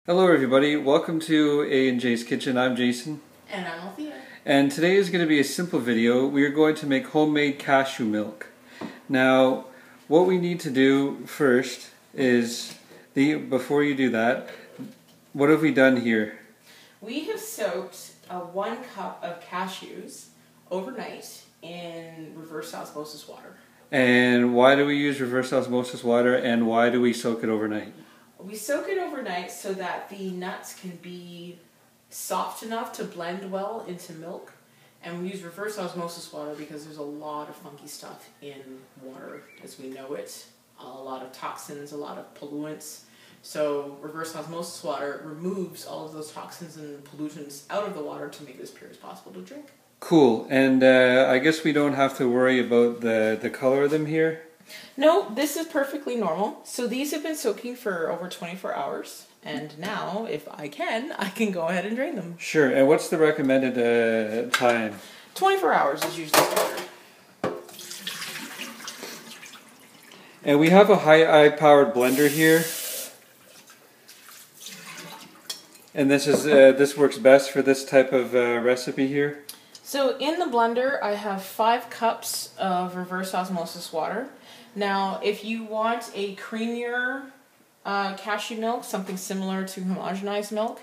Hello everybody, welcome to A&J's Kitchen. I'm Jason. And I'm Althea. And today is going to be a simple video. We are going to make homemade cashew milk. Now, what we need to do first is, before you do that, what have we done here? We have soaked 1 cup of cashews overnight in reverse osmosis water. And why do we use reverse osmosis water, and why do we soak it overnight? We soak it overnight so that the nuts can be soft enough to blend well into milk. And we use reverse osmosis water because there's a lot of funky stuff in water as we know it. A lot of toxins, a lot of pollutants. So reverse osmosis water removes all of those toxins and pollutants out of the water to make it as pure as possible to drink. Cool. And I guess we don't have to worry about the color of them here? No, this is perfectly normal. So these have been soaking for over 24 hours. And now, if I can go ahead and drain them. Sure. And what's the recommended time? 24 hours is usually standard. And we have a high-powered blender here. And this works best for this type of recipe here. So in the blender, I have 5 cups of reverse osmosis water. Now, if you want a creamier cashew milk, something similar to homogenized milk,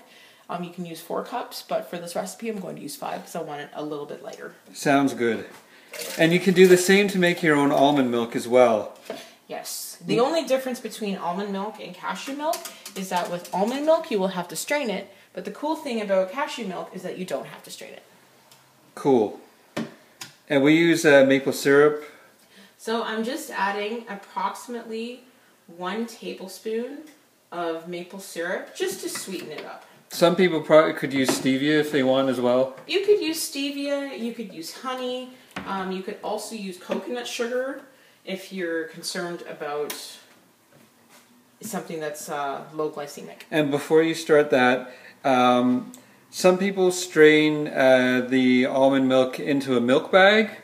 you can use 4 cups, but for this recipe I'm going to use 5 because I want it a little bit lighter. Sounds good. And you can do the same to make your own almond milk as well. Yes. The only difference between almond milk and cashew milk is that with almond milk you will have to strain it, but the cool thing about cashew milk is that you don't have to strain it. Cool. And we use maple syrup. So I'm just adding approximately 1 tablespoon of maple syrup just to sweeten it up. Some people probably could use stevia if they want as well. You could use stevia, you could use honey, you could also use coconut sugar if you're concerned about something that's low glycemic. And before you start that, some people strain the almond milk into a milk bag.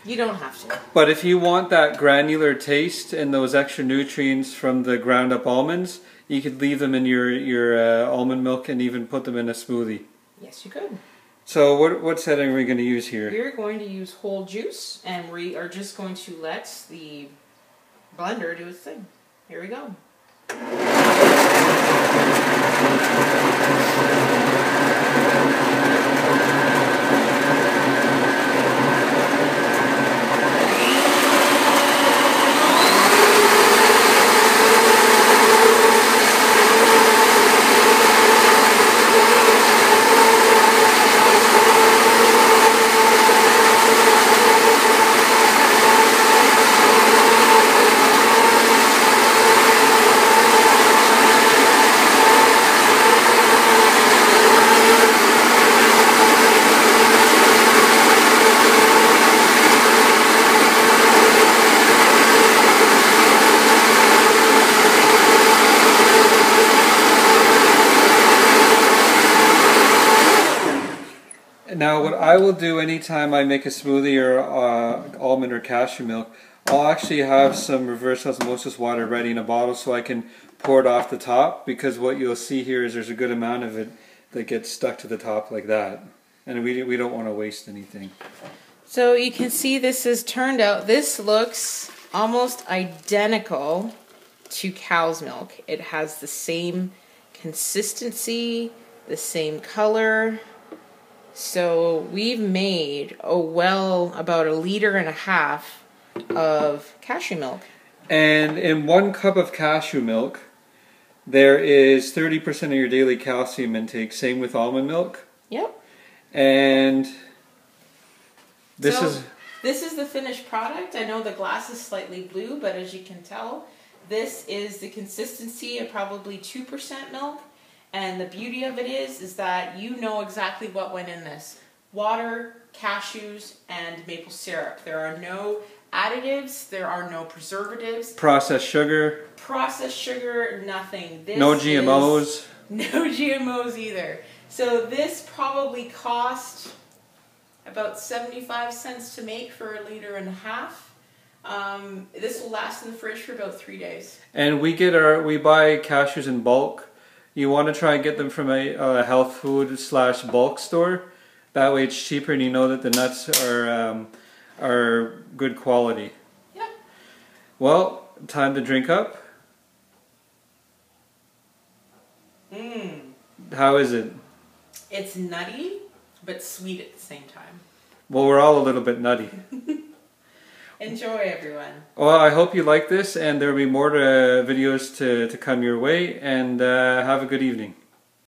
You don't have to. But if you want that granular taste and those extra nutrients from the ground up almonds, you could leave them in your almond milk and even put them in a smoothie. Yes, you could. So what setting are we going to use here? We're going to use whole juice, and we are just going to let the blender do its thing. Here we go. Now what I will do anytime I make a smoothie or almond or cashew milk, I'll actually have some reverse osmosis water ready in a bottle so I can pour it off the top, because what you'll see here is there's a good amount of it that gets stuck to the top like that. And we don't want to waste anything. So you can see this has turned out, this looks almost identical to cow's milk. It has the same consistency, the same color. So we've made about 1.5 liters of cashew milk. And in 1 cup of cashew milk, there is 30% of your daily calcium intake. Same with almond milk. Yep. And this is the finished product. I know the glass is slightly blue, but as you can tell, this is the consistency of probably 2% milk. And the beauty of it is that you know exactly what went in this. Water, cashews, and maple syrup. There are no additives, there are no preservatives. Processed sugar. Processed sugar, nothing. No GMOs. No GMOs either. So this probably cost about 75 cents to make for 1.5 liters. This will last in the fridge for about 3 days. And we buy cashews in bulk. you want to try and get them from a health food / bulk store. That way it's cheaper and you know that the nuts are good quality. Yep. Well, time to drink up. How is it? It's nutty, but sweet at the same time. Well, we're all a little bit nutty. Enjoy, everyone. Well, I hope you like this, and there will be more videos to come your way, and have a good evening.